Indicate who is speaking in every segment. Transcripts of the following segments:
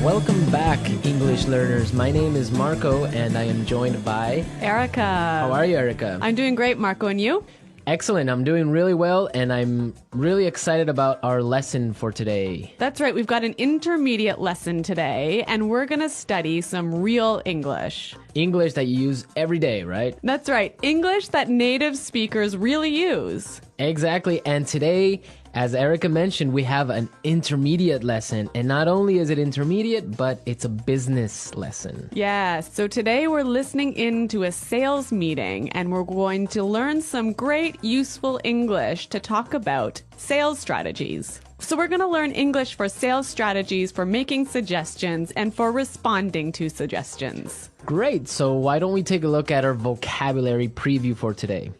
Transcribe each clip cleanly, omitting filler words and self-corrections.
Speaker 1: Welcome back, English learners. My name is Marco, and I am joined by...
Speaker 2: Erica.
Speaker 1: How are you, Erica?
Speaker 2: I'm doing great, Marco. And you?
Speaker 1: Excellent. I'm doing really well, and I'm really excited about our lesson for today.
Speaker 2: That's right. We've got an intermediate lesson today, and we're going to study some real English.
Speaker 1: English that you use every day, right?
Speaker 2: That's right. English that native speakers really use.
Speaker 1: Exactly. And today, as Erica mentioned, we have an intermediate lesson. And not only is it intermediate, but it's a business lesson.
Speaker 2: Yes. So today we're listening in to a sales meeting, and we're going to learn some great useful English to talk about sales strategies. So we're going to learn English for sales strategies, for making suggestions, and for responding to suggestions.
Speaker 1: Great. So why don't we take a look at our vocabulary preview for today?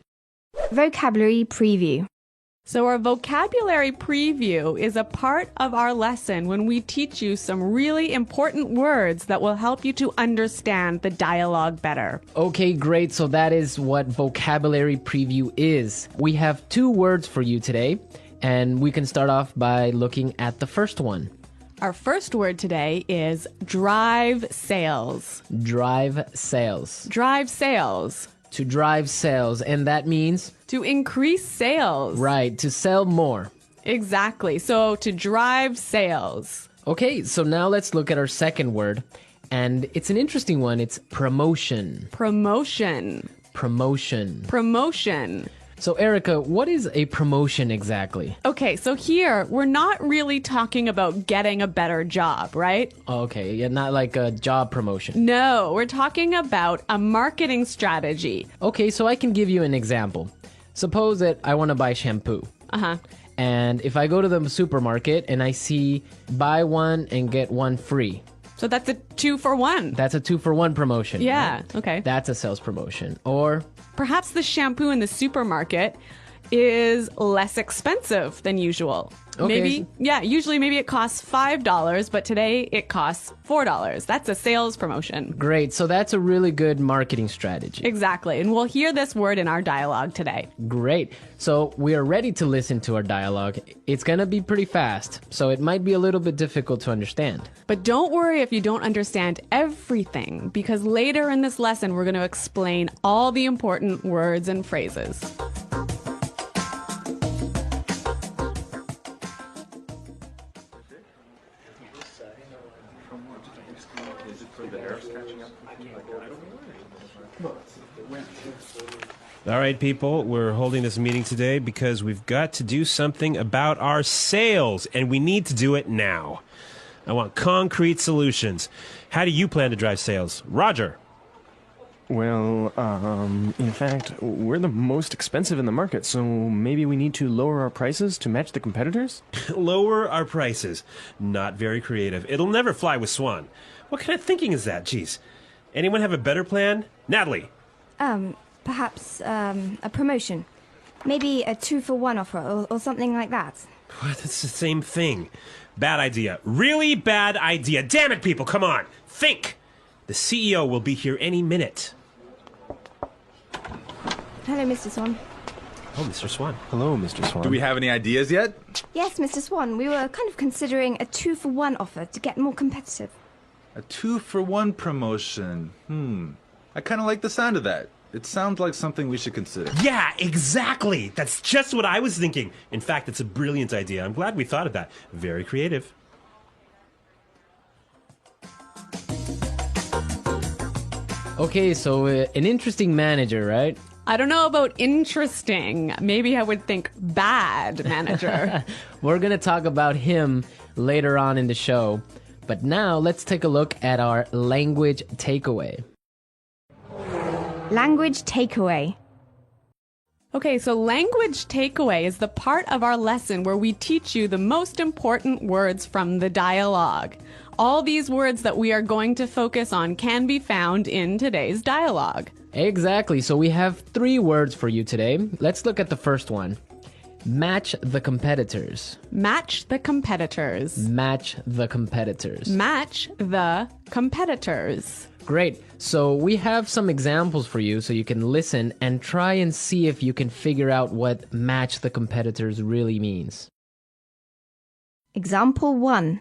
Speaker 3: Vocabulary preview.
Speaker 2: So our vocabulary preview is a part of our lesson when we teach you some really important words that will help you to understand the dialogue better.
Speaker 1: Okay, great. So that is what vocabulary preview is. We have 2 words for you today, and we can start off by looking at the first one.
Speaker 2: Our first word today is drive sales.
Speaker 1: Drive sales.
Speaker 2: Drive sales.
Speaker 1: To drive sales, and that means...
Speaker 2: To increase sales.
Speaker 1: Right, to sell more.
Speaker 2: Exactly. So to drive sales.
Speaker 1: Okay, so now let's look at our second word, and it's an interesting one. It's promotion.
Speaker 2: Promotion.
Speaker 1: Promotion.
Speaker 2: Promotion.
Speaker 1: So Erica, what is a promotion exactly?
Speaker 2: Okay, so here we're not really talking about getting a better job, right?
Speaker 1: Okay, yeah, not like a job promotion.
Speaker 2: No, we're talking about a marketing strategy.
Speaker 1: Okay, so I can give you an example. Suppose that I want to buy shampoo.
Speaker 2: Uh-huh.
Speaker 1: And if I go to the supermarket and I see buy one and get one free.
Speaker 2: So that's a 2-for-1.
Speaker 1: That's a 2-for-1 promotion.
Speaker 2: Yeah,
Speaker 1: right?
Speaker 2: okay.
Speaker 1: That's a sales promotion. Or
Speaker 2: perhaps the shampoo in the supermarket is less expensive than usual.
Speaker 1: Okay.
Speaker 2: Usually maybe it costs $5, but today it costs $4. That's a sales promotion.
Speaker 1: great. So that's a really good marketing strategy.
Speaker 2: Exactly. And we'll hear this word in our dialogue today.
Speaker 1: Great. So we are ready to listen to our dialogue. It's going to be pretty fast, so it might be a little bit difficult to understand.
Speaker 2: But don't worry if you don't understand everything, because later in this lesson, we're going to explain all the important words and phrases.
Speaker 4: All right, people, we're holding this meeting today because we've got to do something about our sales, and we need to do it now. I want concrete solutions. How do you plan to drive sales? Roger.
Speaker 5: Well, in fact, we're the most expensive in the market, so maybe we need to lower our prices to match the competitors?
Speaker 4: Lower our prices. Not very creative. It'll never fly with Swan. What kind of thinking is that? Jeez. Anyone have a better plan? Natalie.
Speaker 3: Perhaps a promotion. Maybe a 2-for-1 offer or something like that.
Speaker 4: What? That's the same thing. Bad idea. Really bad idea. Damn it, people, come on. Think. The CEO will be here any minute.
Speaker 3: Hello, Mr. Swan.
Speaker 4: Oh, Mr. Swan.
Speaker 5: Hello, Mr. Swan.
Speaker 6: Do we have any ideas yet?
Speaker 3: Yes, Mr. Swan. We were kind of considering a 2-for-1 offer to get more competitive.
Speaker 6: A 2-for-1 promotion. I kind of like the sound of that. It sounds like something we should consider.
Speaker 4: Yeah, exactly. That's just what I was thinking. In fact, it's a brilliant idea. I'm glad we thought of that. Very creative.
Speaker 1: Okay, so an interesting manager, right?
Speaker 2: I don't know about interesting. Maybe I would think bad manager.
Speaker 1: We're going to talk about him later on in the show. But now let's take a look at our language takeaway.
Speaker 3: Language takeaway.
Speaker 2: Okay, so language takeaway is the part of our lesson where we teach you the most important words from the dialogue. All these words that we are going to focus on can be found in today's dialogue.
Speaker 1: Exactly. So we have 3 words for you today. Let's look at the first one. Match the competitors.
Speaker 2: Match the competitors.
Speaker 1: Match the competitors.
Speaker 2: Match the competitors.
Speaker 1: Great. So we have some examples for you so you can listen and try and see if you can figure out what match the competitors really means.
Speaker 3: Example 1.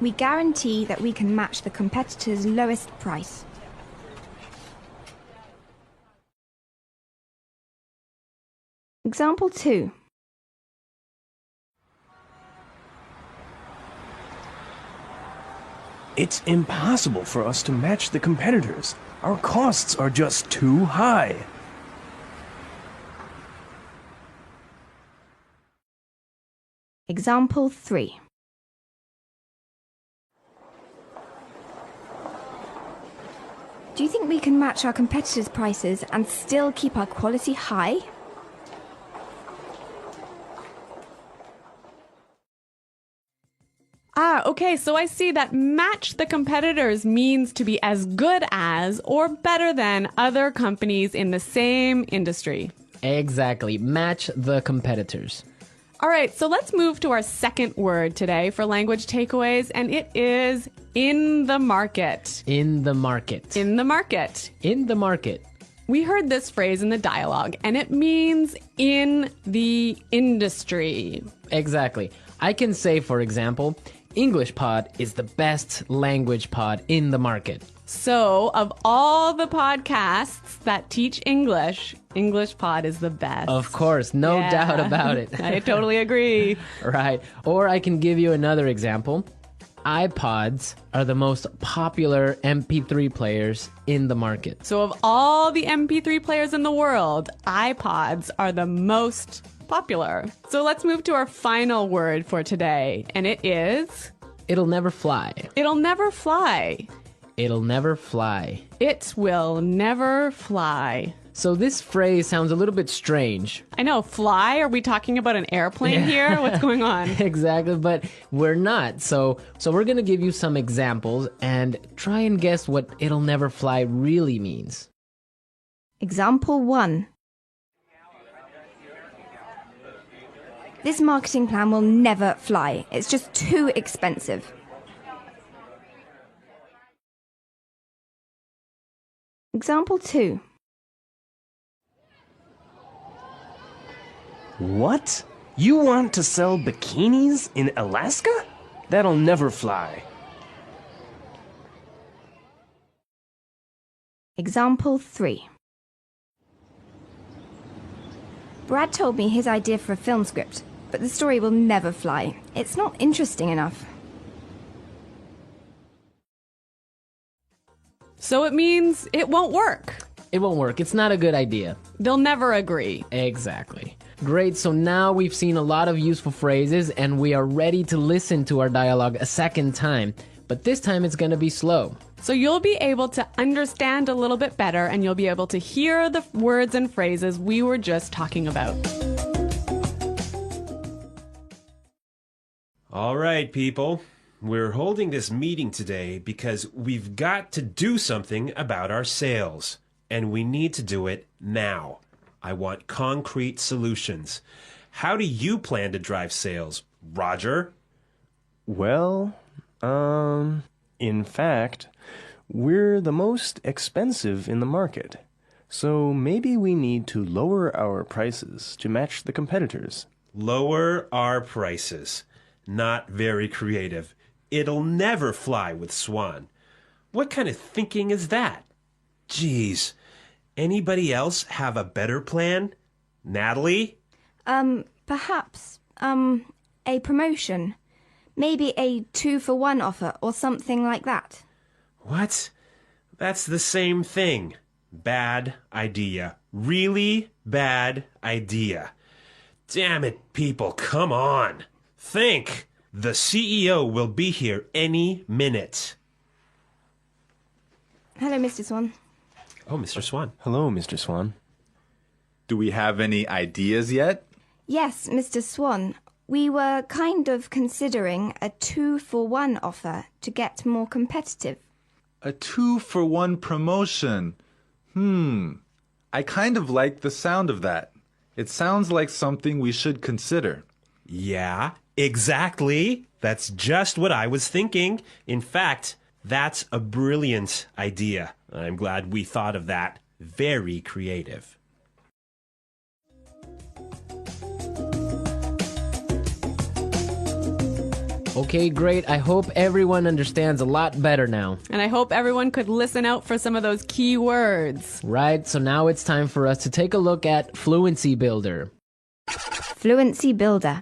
Speaker 3: We guarantee that we can match the competitor's lowest price. Example 2.
Speaker 5: It's impossible for us to match the competitors. Our costs are just too high.
Speaker 3: Example 3. Do you think we can match our competitors' prices and still keep our quality high?
Speaker 2: Okay, so I see that match the competitors means to be as good as or better than other companies in the same industry.
Speaker 1: Exactly. Match the competitors.
Speaker 2: All right, so let's move to our second word today for language takeaways, and it is in the market.
Speaker 1: In the market.
Speaker 2: In the market.
Speaker 1: In the market.
Speaker 2: We heard this phrase in the dialogue, and it means in the industry.
Speaker 1: Exactly. I can say, for example, English Pod is the best language pod in the market.
Speaker 2: So, of all the podcasts that teach English, English Pod is the best.
Speaker 1: Of course, no
Speaker 2: Yeah.
Speaker 1: doubt about it.
Speaker 2: I totally agree.
Speaker 1: Right. Or I can give you another example. iPods are the most popular MP3 players in the market.
Speaker 2: So, of all the MP3 players in the world, iPods are the most popular. So, let's move to our final word for today, and it is...
Speaker 1: It'll never fly.
Speaker 2: It'll never fly.
Speaker 1: It'll never fly.
Speaker 2: It will never fly.
Speaker 1: So this phrase sounds a little bit strange.
Speaker 2: I know, fly? Are we talking about an airplane here? What's going on?
Speaker 1: Exactly, but we're not. So we're going to give you some examples and try and guess what it'll never fly really means.
Speaker 3: Example 1. This marketing plan will never fly. It's just too expensive. Example 2.
Speaker 5: What? You want to sell bikinis in Alaska? That'll never fly.
Speaker 3: Example 3. Brad told me his idea for a film script, but the story will never fly. It's not interesting enough.
Speaker 2: So it means it won't work.
Speaker 1: It won't work. It's not a good idea.
Speaker 2: They'll never agree.
Speaker 1: Exactly. Great, so now we've seen a lot of useful phrases and we are ready to listen to our dialogue a second time. But this time it's going to be slow.
Speaker 2: So you'll be able to understand a little bit better and you'll be able to hear the words and phrases we were just talking about.
Speaker 4: All right, people. We're holding this meeting today because we've got to do something about our sales. And we need to do it now. I want concrete solutions. How do you plan to drive sales, Roger?
Speaker 5: Well, in fact, we're the most expensive in the market. So maybe we need to lower our prices to match the competitors.
Speaker 4: Lower our prices. Not very creative. It'll never fly with Swan. What kind of thinking is that? Geez. Anybody else have a better plan? Natalie?
Speaker 3: Perhaps, a promotion. Maybe a 2-for-1 offer or something like that.
Speaker 4: What? That's the same thing. Bad idea. Really bad idea. Damn it, people, come on. Think. The CEO will be here any minute.
Speaker 3: Hello, Mr. Swan.
Speaker 4: Oh, Mr. Swan.
Speaker 5: Hello, Mr. Swan.
Speaker 6: Do we have any ideas yet?
Speaker 3: Yes, Mr. Swan. We were kind of considering a 2-for-1 offer to get more competitive.
Speaker 6: A 2-for-1 promotion. I kind of like the sound of that. It sounds like something we should consider.
Speaker 4: Yeah, exactly. That's just what I was thinking. In fact, that's a brilliant idea. I'm glad we thought of that. Very creative.
Speaker 1: Okay, great. I hope everyone understands a lot better now.
Speaker 2: And I hope everyone could listen out for some of those key words.
Speaker 1: Right, so now it's time for us to take a look at Fluency Builder.
Speaker 3: Fluency Builder.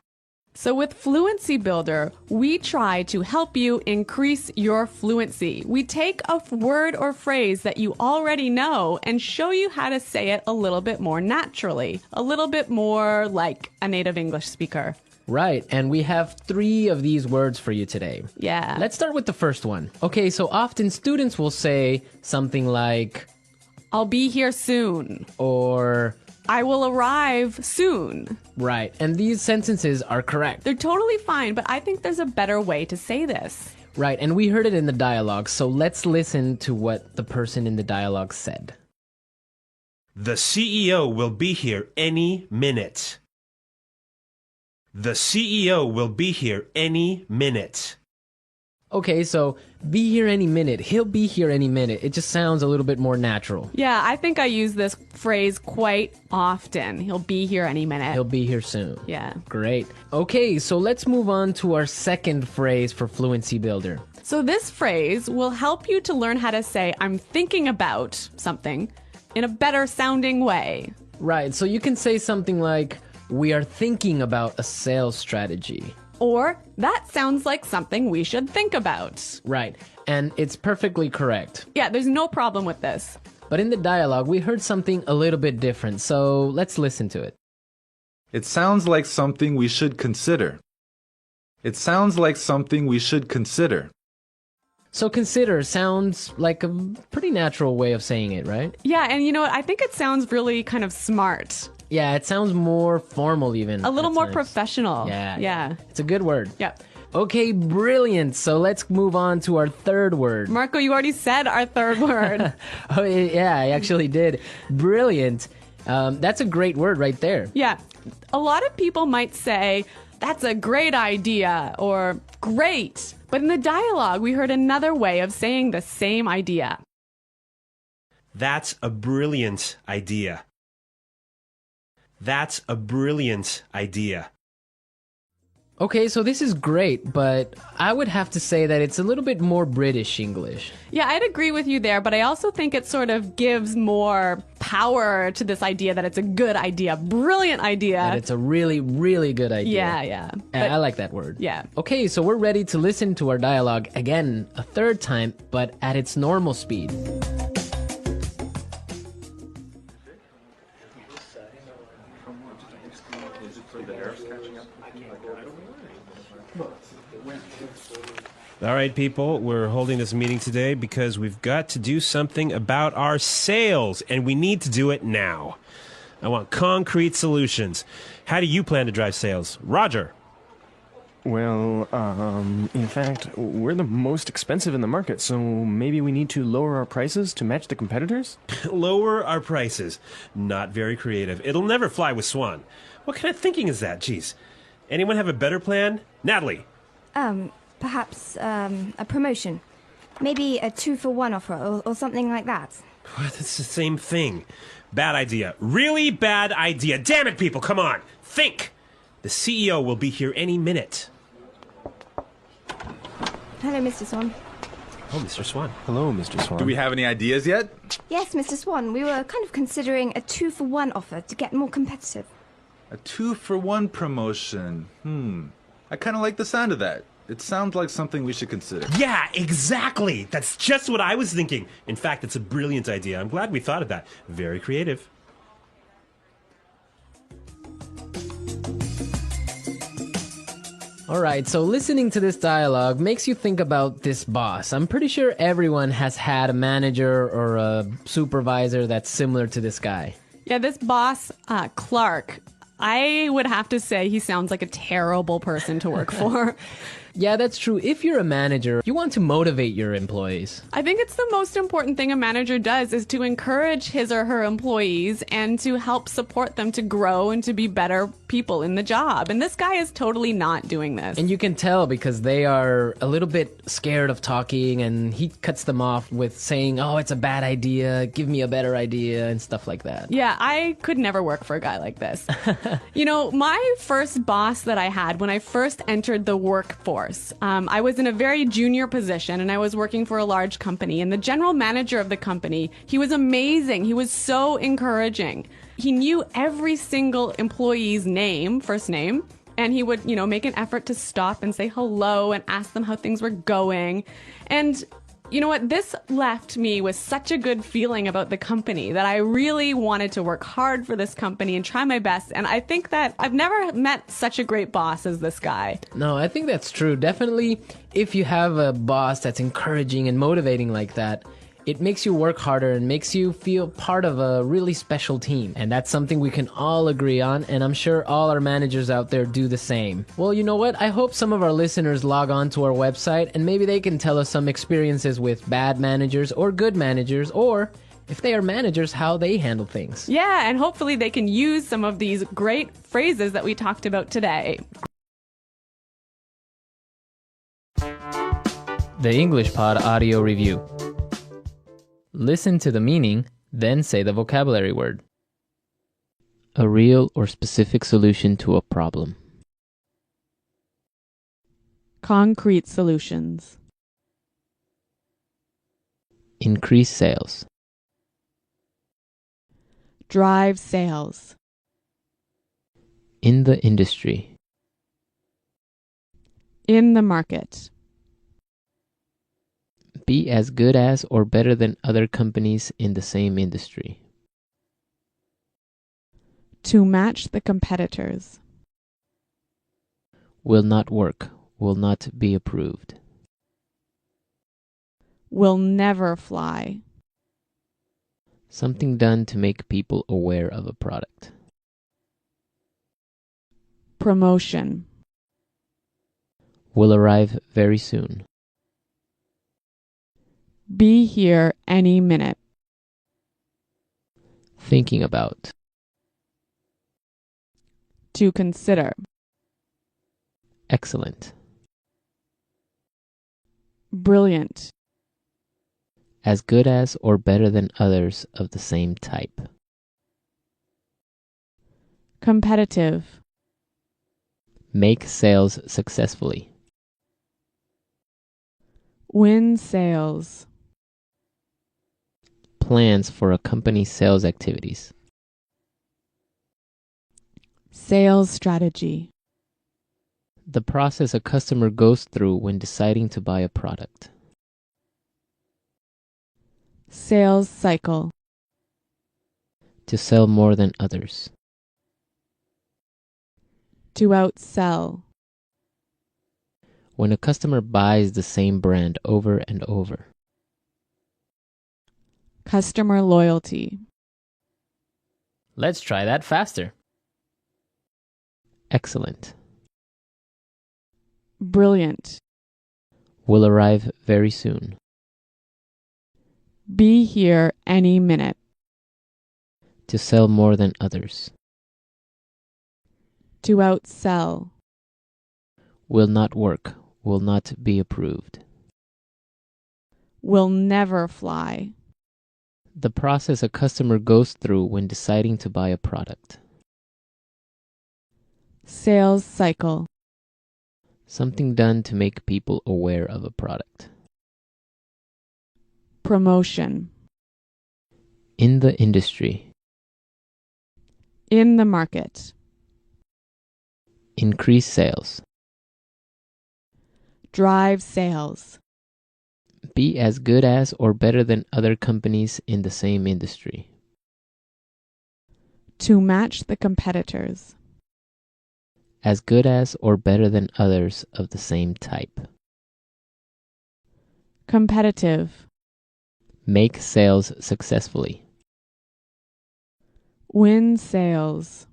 Speaker 2: So with Fluency Builder, we try to help you increase your fluency. We take a word or phrase that you already know and show you how to say it a little bit more naturally, a little bit more like a native English speaker.
Speaker 1: Right, and we have 3 of these words for you today.
Speaker 2: Yeah.
Speaker 1: Let's start with the first one. Okay, so often students will say something like,
Speaker 2: I'll be here soon.
Speaker 1: or,
Speaker 2: I will arrive soon.
Speaker 1: right, and these sentences are correct.
Speaker 2: They're totally fine, but I think there's a better way to say this.
Speaker 1: Right, and we heard it in the dialogue, so let's listen to what the person in the dialogue said.
Speaker 4: The CEO will be here any minute. The CEO will be here any minute.
Speaker 1: Okay, so be here any minute. He'll be here any minute. It just sounds a little bit more natural.
Speaker 2: Yeah, I think I use this phrase quite often. He'll be here any minute.
Speaker 1: He'll be here soon.
Speaker 2: Yeah.
Speaker 1: Great. Okay, so let's move on to our second phrase for Fluency Builder.
Speaker 2: So this phrase will help you to learn how to say I'm thinking about something in a better sounding way.
Speaker 1: Right, so you can say something like, we are thinking about a sales strategy.
Speaker 2: Or that sounds like something we should think about.
Speaker 1: Right, and it's perfectly correct.
Speaker 2: Yeah, there's no problem with this.
Speaker 1: But in the dialogue, we heard something a little bit different, so let's listen to it.
Speaker 6: It sounds like something we should consider. It sounds like something we should consider.
Speaker 1: So consider sounds like a pretty natural way of saying it, right?
Speaker 2: Yeah, and you know what? I think it sounds really kind of smart.
Speaker 1: Yeah, it sounds more formal even.
Speaker 2: A little
Speaker 1: at
Speaker 2: more
Speaker 1: times.
Speaker 2: professional.
Speaker 1: Yeah. It's a good word.
Speaker 2: Yeah.
Speaker 1: Okay, brilliant. So let's move on to our third word.
Speaker 2: Marco, you already said our third word.
Speaker 1: Oh, yeah, I actually did. Brilliant. That's a great word right there.
Speaker 2: Yeah. A lot of people might say, that's a great idea, or great. But in the dialogue, we heard another way of saying the same idea.
Speaker 4: That's a brilliant idea. That's a brilliant idea.
Speaker 1: Okay, so this is great, but I would have to say that it's a little bit more British English.
Speaker 2: Yeah, I'd agree with you there, but I also think it sort of gives more power to this idea that it's a good idea, brilliant idea.
Speaker 1: And it's a really, really good idea.
Speaker 2: Yeah.
Speaker 1: I like that word.
Speaker 2: Yeah.
Speaker 1: Okay, so we're ready to listen to our dialogue again a third time, but at its normal speed.
Speaker 4: All right, people, we're holding this meeting today because we've got to do something about our sales, and we need to do it now. I want concrete solutions. How do you plan to drive sales? Roger.
Speaker 5: Well, in fact, we're the most expensive in the market, so maybe we need to lower our prices to match the competitors?
Speaker 4: Lower our prices. Not very creative. It'll never fly with Swan. What kind of thinking is that? Jeez. Anyone have a better plan? Natalie.
Speaker 3: Perhaps a promotion. Maybe a 2-for-1 offer or something like that.
Speaker 4: What? It's the same thing. Bad idea. Really bad idea. Damn it, people, come on. Think. The CEO will be here any minute.
Speaker 3: Hello, Mr. Swan.
Speaker 4: Oh, Mr. Swan.
Speaker 5: Hello, Mr. Swan.
Speaker 6: Do we have any ideas yet?
Speaker 3: Yes, Mr. Swan, we were kind of considering a 2-for-1 offer to get more competitive.
Speaker 6: A 2-for-1 promotion. I kind of like the sound of that. It sounds like something we should consider.
Speaker 4: Yeah, exactly. That's just what I was thinking. In fact, it's a brilliant idea. I'm glad we thought of that. Very creative.
Speaker 1: All right, so listening to this dialogue makes you think about this boss. I'm pretty sure everyone has had a manager or a supervisor that's similar to this guy.
Speaker 2: Yeah, this boss, Clark, I would have to say he sounds like a terrible person to work for.
Speaker 1: Yeah, that's true. If you're a manager, you want to motivate your employees.
Speaker 2: I think it's the most important thing a manager does is to encourage his or her employees and to help support them to grow and to be better people in the job. And this guy is totally not doing this.
Speaker 1: And you can tell because they are a little bit scared of talking, and he cuts them off with saying, oh, it's a bad idea, give me a better idea, and stuff like that.
Speaker 2: Yeah, I could never work for a guy like this. You know, my first boss that I had when I first entered the workforce, force. I was in a very junior position and I was working for a large company, and the general manager of the company, he was amazing. He was so encouraging. He knew every single employee's name, first name, and he would, make an effort to stop and say hello and ask them how things were going. And you know what? This left me with such a good feeling about the company that I really wanted to work hard for this company and try my best. And I think that I've never met such a great boss as this guy.
Speaker 1: No, I think that's true. Definitely, if you have a boss that's encouraging and motivating like that, it makes you work harder and makes you feel part of a really special team. And that's something we can all agree on, and I'm sure all our managers out there do the same. Well, you know what? I hope some of our listeners log on to our website and maybe they can tell us some experiences with bad managers or good managers, or if they are managers, how they handle things.
Speaker 2: Yeah, and hopefully they can use some of these great phrases that we talked about today.
Speaker 1: The English Pod Audio Review. Listen to the meaning, then say the vocabulary word. A real or specific solution to a problem.
Speaker 2: Concrete solutions.
Speaker 1: Increase sales.
Speaker 2: Drive sales.
Speaker 1: In the industry.
Speaker 2: In the market.
Speaker 1: Be as good as or better than other companies in the same industry.
Speaker 2: To match the competitors.
Speaker 1: Will not work. Will not be approved.
Speaker 2: Will never fly.
Speaker 1: Something done to make people aware of a product.
Speaker 2: Promotion.
Speaker 1: Will arrive very soon.
Speaker 2: Be here any minute.
Speaker 1: Thinking about.
Speaker 2: To consider.
Speaker 1: Excellent.
Speaker 2: Brilliant.
Speaker 1: As good as or better than others of the same type.
Speaker 2: Competitive.
Speaker 1: Make sales successfully.
Speaker 2: Win sales.
Speaker 1: Plans for a company's sales activities.
Speaker 2: Sales strategy.
Speaker 1: The process a customer goes through when deciding to buy a product.
Speaker 2: Sales cycle.
Speaker 1: To sell more than others.
Speaker 2: To outsell.
Speaker 1: When a customer buys the same brand over and over.
Speaker 2: Customer loyalty.
Speaker 1: Let's try that faster. Excellent.
Speaker 2: Brilliant.
Speaker 1: Will arrive very soon.
Speaker 2: Be here any minute.
Speaker 1: To sell more than others.
Speaker 2: To outsell.
Speaker 1: Will not work. Will not be approved.
Speaker 2: Will never fly.
Speaker 1: The process a customer goes through when deciding to buy a product.
Speaker 2: Sales cycle.
Speaker 1: Something done to make people aware of a product.
Speaker 2: Promotion.
Speaker 1: In the industry.
Speaker 2: In the market.
Speaker 1: Increase sales.
Speaker 2: Drive sales.
Speaker 1: Be as good as or better than other companies in the same industry.
Speaker 2: To match the competitors.
Speaker 1: As good as or better than others of the same type.
Speaker 2: Competitive.
Speaker 1: Make sales successfully.
Speaker 2: Win sales.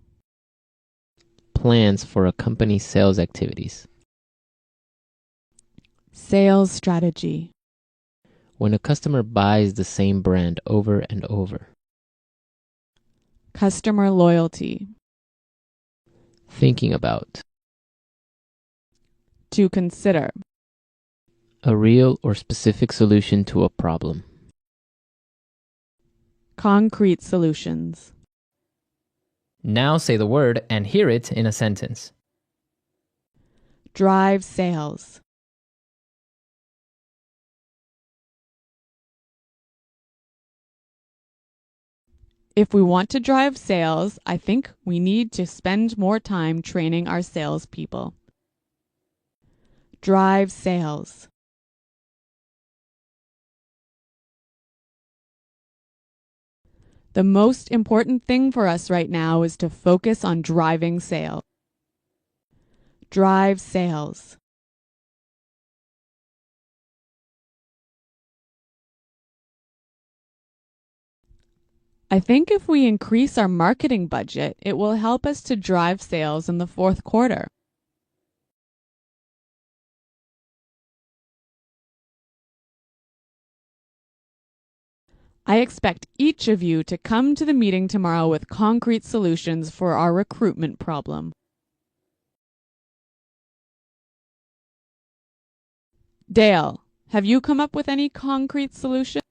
Speaker 1: Plans for a company's sales activities.
Speaker 2: Sales strategy.
Speaker 1: When a customer buys the same brand over and over.
Speaker 2: Customer loyalty.
Speaker 1: Thinking about.
Speaker 2: To consider.
Speaker 1: A real or specific solution to a problem.
Speaker 2: Concrete solutions.
Speaker 1: Now say the word and hear it in a sentence.
Speaker 2: Drive sales. If we want to drive sales, I think we need to spend more time training our salespeople. Drive sales. The most important thing for us right now is to focus on driving sales. Drive sales. I think if we increase our marketing budget, it will help us to drive sales in the fourth quarter. I expect each of you to come to the meeting tomorrow with concrete solutions for our recruitment problem. Dale, have you come up with any concrete solutions?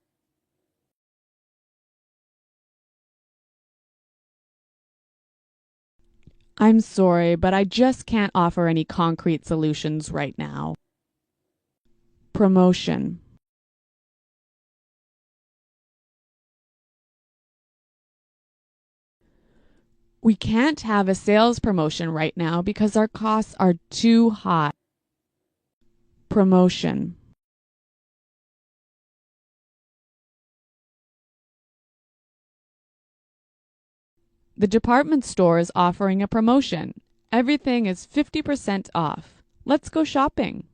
Speaker 2: I'm sorry, but I just can't offer any concrete solutions right now. Promotion. We can't have a sales promotion right now because our costs are too high. Promotion. The department store is offering a promotion. Everything is 50% off. Let's go shopping.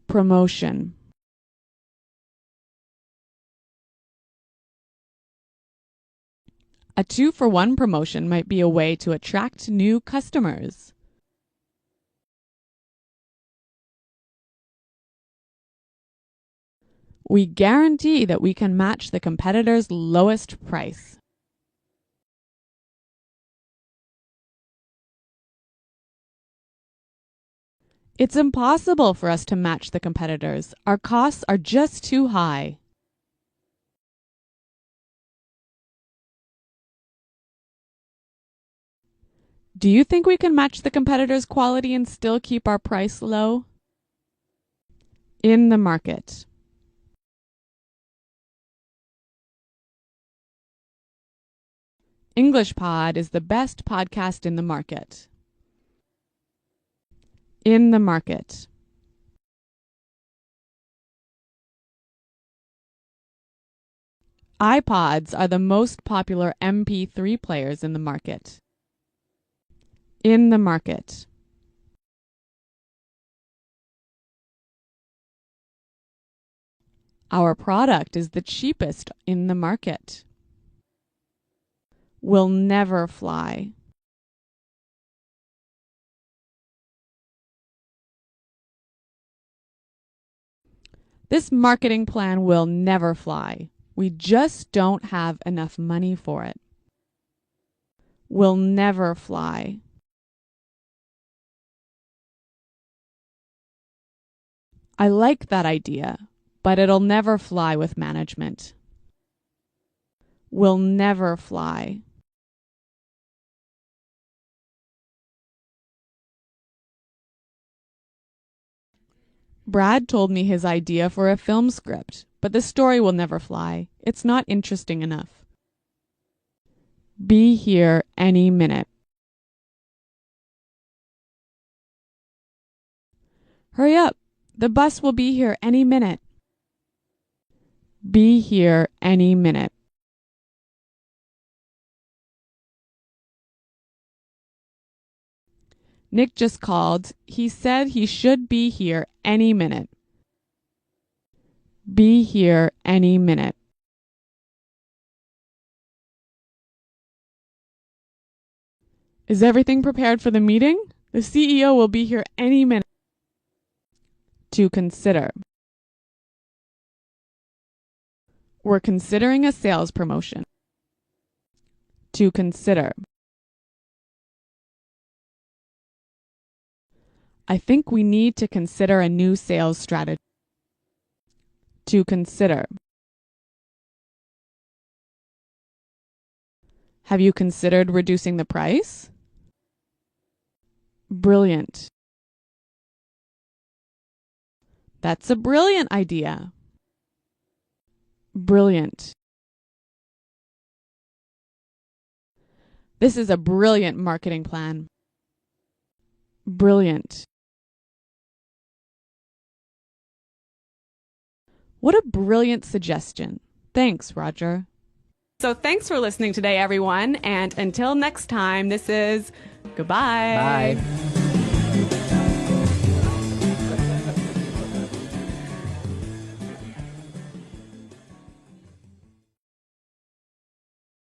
Speaker 2: Promotion. A 2-for-1 promotion might be a way to attract new customers. We guarantee that we can match the competitor's lowest price. It's impossible for us to match the competitors. Our costs are just too high. Do you think we can match the competitors' quality and still keep our price low? In the market. English Pod is the best podcast in the market. In the market. iPods are the most popular MP3 players in the market. In the market. Our product is the cheapest in the market. Will never fly. This marketing plan will never fly. We just don't have enough money for it. Will never fly. I like that idea, but it'll never fly with management. Will never fly. Brad told me his idea for a film script, but the story will never fly. It's not interesting enough. Be here any minute. Hurry up. The bus will be here any minute. Be here any minute. Nick just called. He said he should be here any minute. Be here any minute. Is everything prepared for the meeting? The CEO will be here any minute. To consider. We're considering a sales promotion. To consider. I think we need to consider a new sales strategy. To consider. Have you considered reducing the price? Brilliant. That's a brilliant idea. Brilliant. This is a brilliant marketing plan. Brilliant. What a brilliant suggestion. Thanks, Roger. So thanks for listening today, everyone. And until next time, this is goodbye.
Speaker 1: Bye.